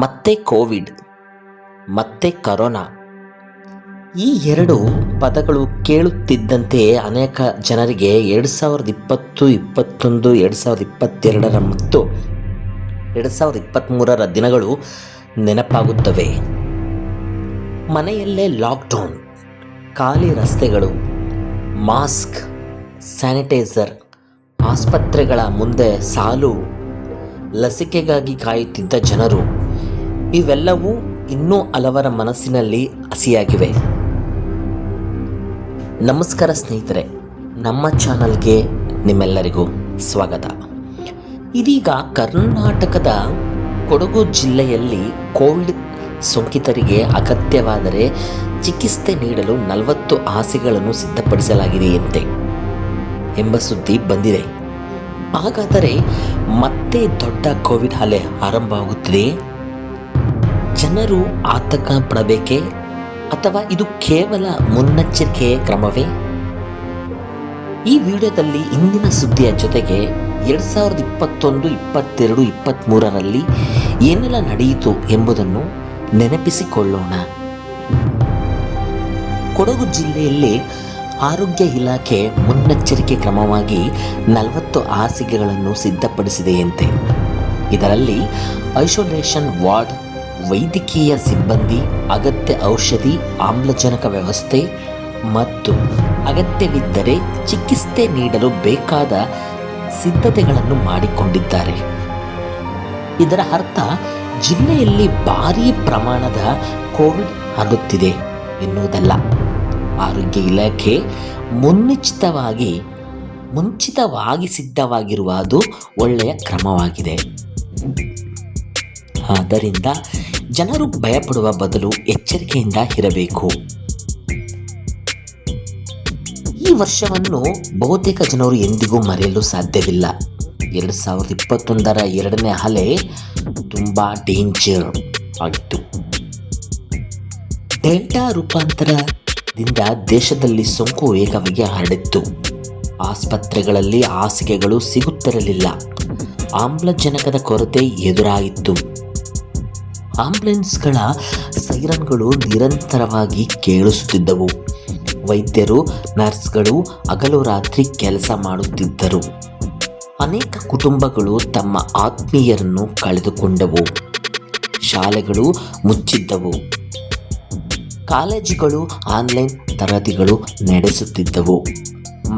ಮತ್ತೆ ಕೋವಿಡ್, ಮತ್ತೆ ಕರೋನಾ, ಈ ಎರಡು ಪದಗಳು ಕೇಳುತ್ತಿದ್ದಂತೆ ಅನೇಕ ಜನರಿಗೆ 2020, 2021, 2022 ಮತ್ತು 2023 ದಿನಗಳು ನೆನಪಾಗುತ್ತವೆ. ಮನೆಯಲ್ಲೇ ಲಾಕ್ಡೌನ್, ಖಾಲಿ ರಸ್ತೆಗಳು, ಮಾಸ್ಕ್, ಸ್ಯಾನಿಟೈಸರ್, ಆಸ್ಪತ್ರೆಗಳ ಮುಂದೆ ಸಾಲು, ಲಸಿಕೆಗಾಗಿ ಕಾಯುತ್ತಿದ್ದ ಜನರು, ಇವೆಲ್ಲವೂ ಇನ್ನೂ ಹಲವರ ಮನಸ್ಸಿನಲ್ಲಿ ಹಸಿಯಾಗಿವೆ. ನಮಸ್ಕಾರ ಸ್ನೇಹಿತರೆ, ನಮ್ಮ ಚಾನಲ್ಗೆ ನಿಮ್ಮೆಲ್ಲರಿಗೂ ಸ್ವಾಗತ. ಇದೀಗ ಕರ್ನಾಟಕದ ಕೊಡಗು ಜಿಲ್ಲೆಯಲ್ಲಿ ಕೋವಿಡ್ ಸೋಂಕಿತರಿಗೆ ಅಗತ್ಯವಾದರೆ ಚಿಕಿತ್ಸೆ ನೀಡಲು 40 ಹಾಸಿಗೆಗಳನ್ನು ಸಿದ್ಧಪಡಿಸಲಾಗಿದೆಯಂತೆ ಎಂಬ ಸುದ್ದಿ ಬಂದಿದೆ. ಹಾಗಾದರೆ ಮತ್ತೆ ದೊಡ್ಡ ಕೋವಿಡ್ ಅಲೆ ಆರಂಭವಾಗುತ್ತಿದೆ. ಜನರು ಆತಂಕ ಪಡಬೇಕೇ ಅಥವಾ ಇದು ಕೇವಲ ಮುನ್ನೆಚ್ಚರಿಕೆ ಕ್ರಮವೇ? ಈ ವಿಡಿಯೋದಲ್ಲಿ ಇಂದಿನ ಸುದ್ದಿಯ ಜೊತೆಗೆ 2021, 22, 23ರಲ್ಲಿ ಏನೆಲ್ಲ ನಡೆಯಿತು ಎಂಬುದನ್ನು ನೆನಪಿಸಿಕೊಳ್ಳೋಣ. ಕೊಡಗು ಜಿಲ್ಲೆಯಲ್ಲಿ ಆರೋಗ್ಯ ಇಲಾಖೆ ಮುನ್ನೆಚ್ಚರಿಕೆ ಕ್ರಮವಾಗಿ 40 ಹಾಸಿಗೆಗಳನ್ನು ಸಿದ್ಧಪಡಿಸಿದೆಯಂತೆ. ಇದರಲ್ಲಿ ಐಸೋಲೇಷನ್ ವಾರ್ಡ್, ವೈದ್ಯಕೀಯ ಸಿಬ್ಬಂದಿ, ಅಗತ್ಯ ಔಷಧಿ, ಆಮ್ಲಜನಕ ವ್ಯವಸ್ಥೆ ಮತ್ತು ಅಗತ್ಯವಿದ್ದರೆ ಚಿಕಿತ್ಸೆ ನೀಡಲು ಬೇಕಾದ ಸಿದ್ಧತೆಗಳನ್ನು ಮಾಡಿಕೊಂಡಿದ್ದಾರೆ. ಇದರ ಅರ್ಥ ಜಿಲ್ಲೆಯಲ್ಲಿ ಭಾರೀ ಪ್ರಮಾಣದ ಕೋವಿಡ್ ಹರಡುತ್ತಿದೆ ಎನ್ನುವುದಲ್ಲ. ಆರೋಗ್ಯ ಇಲಾಖೆ ಮುಂಚಿತವಾಗಿ ಸಿದ್ಧವಾಗಿರುವುದು ಒಳ್ಳೆಯ ಕ್ರಮವಾಗಿದೆ. ಆದ್ದರಿಂದ ಜನರು ಭಯಪಡುವ ಬದಲು ಎಚ್ಚರಿಕೆಯಿಂದ ಇರಬೇಕು. ಈ ವರ್ಷವನ್ನು ಬಹುತೇಕ ಜನರು ಎಂದಿಗೂ ಮರೆಯಲು ಸಾಧ್ಯವಿಲ್ಲ. 2021ರ ಎರಡನೇ ಅಲೆ ತುಂಬ ಡೇಂಜರ್ ಆಗಿತ್ತು. ಡೆಲ್ಟಾ ರೂಪಾಂತರದಿಂದ ದೇಶದಲ್ಲಿ ಸೋಂಕು ವೇಗವಾಗಿ ಹರಡಿತ್ತು. ಆಸ್ಪತ್ರೆಗಳಲ್ಲಿ ಹಾಸಿಗೆಗಳು ಸಿಗುತ್ತಿರಲಿಲ್ಲ. ಆಮ್ಲಜನಕದ ಕೊರತೆ ಎದುರಾಯಿತು. ಆಂಬ್ಯುಲೆನ್ಸ್ಗಳ ಸೈರನ್ಗಳು ನಿರಂತರವಾಗಿ ಕೇಳಿಸುತ್ತಿದ್ದವು. ವೈದ್ಯರು, ನರ್ಸ್ಗಳು ಹಗಲು ರಾತ್ರಿ ಕೆಲಸ ಮಾಡುತ್ತಿದ್ದರು. ಅನೇಕ ಕುಟುಂಬಗಳು ತಮ್ಮ ಆತ್ಮೀಯರನ್ನು ಕಳೆದುಕೊಂಡವು. ಶಾಲೆಗಳು ಮುಚ್ಚಿದ್ದವು. ಕಾಲೇಜುಗಳು ಆನ್ಲೈನ್ ತರಗತಿಗಳು ನಡೆಸುತ್ತಿದ್ದವು.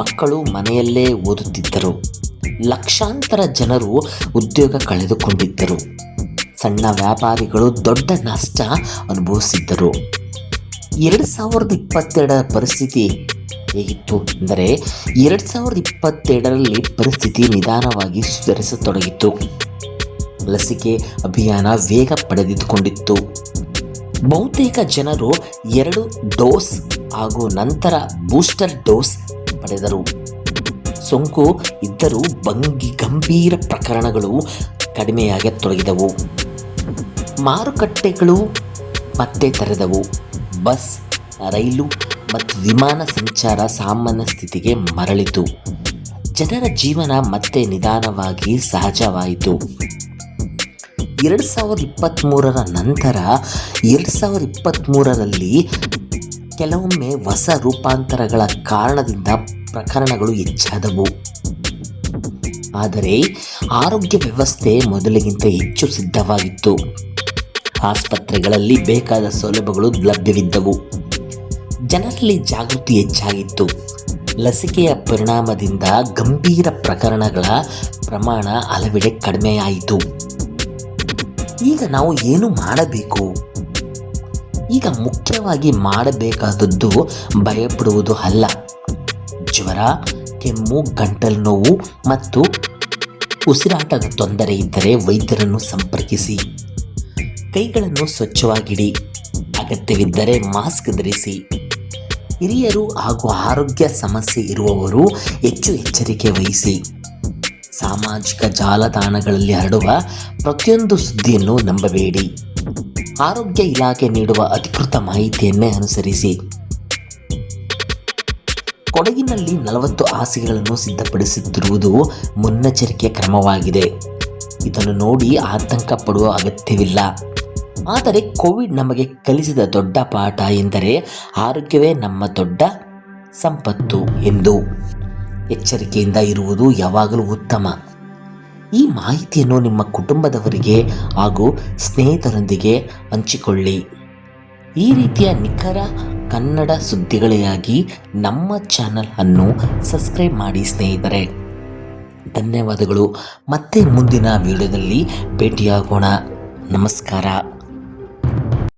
ಮಕ್ಕಳು ಮನೆಯಲ್ಲೇ ಓದುತ್ತಿದ್ದರು. ಲಕ್ಷಾಂತರ ಜನರು ಉದ್ಯೋಗ ಕಳೆದುಕೊಂಡಿದ್ದರು. ಸಣ್ಣ ವ್ಯಾಪಾರಿಗಳು ದೊಡ್ಡ ನಷ್ಟ ಅನುಭವಿಸಿದ್ದರು. 2022ರ ಪರಿಸ್ಥಿತಿ ಹೇಗಿತ್ತು ಎಂದರೆ 2022ರಲ್ಲಿ ಪರಿಸ್ಥಿತಿ ನಿಧಾನವಾಗಿ ಸುಧಾರಿಸತೊಡಗಿತ್ತು. ಲಸಿಕೆ ಅಭಿಯಾನ ವೇಗ ಪಡೆದುಕೊಂಡಿತ್ತು. ಬಹುತೇಕ ಜನರು 2 ಡೋಸ್ ಹಾಗೂ ನಂತರ ಬೂಸ್ಟರ್ ಡೋಸ್ ಪಡೆದರು. ಸೋಂಕು ಇದ್ದರೂ ಗಂಭೀರ ಪ್ರಕರಣಗಳು ಕಡಿಮೆಯಾಗತೊಡಗಿದವು. ಮಾರುಕಟ್ಟೆಗಳು ಮತ್ತೆ ತೆರೆದವು. ಬಸ್, ರೈಲು ಮತ್ತು ವಿಮಾನ ಸಂಚಾರ ಸಾಮಾನ್ಯ ಸ್ಥಿತಿಗೆ ಮರಳಿತು. ಜನರ ಜೀವನ ಮತ್ತೆ ನಿಧಾನವಾಗಿ ಸಹಜವಾಯಿತು. 2023ರ ನಂತರ 2023ರಲ್ಲಿ ಕೆಲವೊಮ್ಮೆ ಹೊಸ ರೂಪಾಂತರಗಳ ಕಾರಣದಿಂದ ಪ್ರಕರಣಗಳು ಹೆಚ್ಚಾದವು. ಆದರೆ ಆರೋಗ್ಯ ವ್ಯವಸ್ಥೆ ಮೊದಲಿಗಿಂತ ಹೆಚ್ಚು ಸಿದ್ಧವಾಗಿತ್ತು. ಆಸ್ಪತ್ರೆಗಳಲ್ಲಿ ಬೇಕಾದ ಸೌಲಭ್ಯಗಳು ಲಭ್ಯವಿದ್ದವು. ಜನರಲ್ಲಿ ಜಾಗೃತಿ ಹೆಚ್ಚಾಗಿತ್ತು. ಲಸಿಕೆಯ ಪರಿಣಾಮದಿಂದ ಗಂಭೀರ ಪ್ರಕರಣಗಳ ಪ್ರಮಾಣ ಹಲವೆಡೆ ಕಡಿಮೆಯಾಯಿತು. ಈಗ ನಾವು ಏನು ಮಾಡಬೇಕು? ಈಗ ಮುಖ್ಯವಾಗಿ ಮಾಡಬೇಕಾದದ್ದು ಭಯಪಡುವುದು ಅಲ್ಲ. ಜ್ವರ, ಕೆಮ್ಮು, ಗಂಟಲು ನೋವು ಮತ್ತು ಉಸಿರಾಟದ ತೊಂದರೆ ಇದ್ದರೆ ವೈದ್ಯರನ್ನು ಸಂಪರ್ಕಿಸಿ. ಕೈಗಳನ್ನು ಸ್ವಚ್ಛವಾಗಿಡಿ. ಅಗತ್ಯವಿದ್ದರೆ ಮಾಸ್ಕ್ ಧರಿಸಿ. ಹಿರಿಯರು ಹಾಗೂ ಆರೋಗ್ಯ ಸಮಸ್ಯೆ ಇರುವವರು ಹೆಚ್ಚು ಎಚ್ಚರಿಕೆ ವಹಿಸಿ. ಸಾಮಾಜಿಕ ಜಾಲತಾಣಗಳಲ್ಲಿ ಹರಡುವ ಪ್ರತಿಯೊಂದು ಸುದ್ದಿಯನ್ನು ನಂಬಬೇಡಿ. ಆರೋಗ್ಯ ಇಲಾಖೆ ನೀಡುವ ಅಧಿಕೃತ ಮಾಹಿತಿಯನ್ನೇ ಅನುಸರಿಸಿ. ಕೊಡಗಿನಲ್ಲಿ 40 ಹಾಸಿಗೆಗಳನ್ನು ಸಿದ್ಧಪಡಿಸುತ್ತಿರುವುದು ಮುನ್ನೆಚ್ಚರಿಕೆ ಕ್ರಮವಾಗಿದೆ. ಇದನ್ನು ನೋಡಿ ಆತಂಕ ಪಡುವ ಅಗತ್ಯವಿಲ್ಲ. ಆದರೆ ಕೋವಿಡ್ ನಮಗೆ ಕಲಿಸಿದ ದೊಡ್ಡ ಪಾಠ ಎಂದರೆ ಆರೋಗ್ಯವೇ ನಮ್ಮ ದೊಡ್ಡ ಸಂಪತ್ತು ಎಂದು. ಎಚ್ಚರಿಕೆಯಿಂದ ಇರುವುದು ಯಾವಾಗಲೂ ಉತ್ತಮ. ಈ ಮಾಹಿತಿಯನ್ನು ನಿಮ್ಮ ಕುಟುಂಬದವರಿಗೆ ಹಾಗೂ ಸ್ನೇಹಿತರೊಂದಿಗೆ ಹಂಚಿಕೊಳ್ಳಿ. ಈ ರೀತಿಯ ನಿಖರ ಕನ್ನಡ ಸುದ್ದಿಗಳಿಗಾಗಿ ನಮ್ಮ ಚಾನಲ್ ಅನ್ನು ಸಬ್ಸ್ಕ್ರೈಬ್ ಮಾಡಿ ಸ್ನೇಹಿತರೆ. ಧನ್ಯವಾದಗಳು. ಮತ್ತೆ ಮುಂದಿನ ವಿಡಿಯೋದಲ್ಲಿ ಭೇಟಿಯಾಗೋಣ. ನಮಸ್ಕಾರ.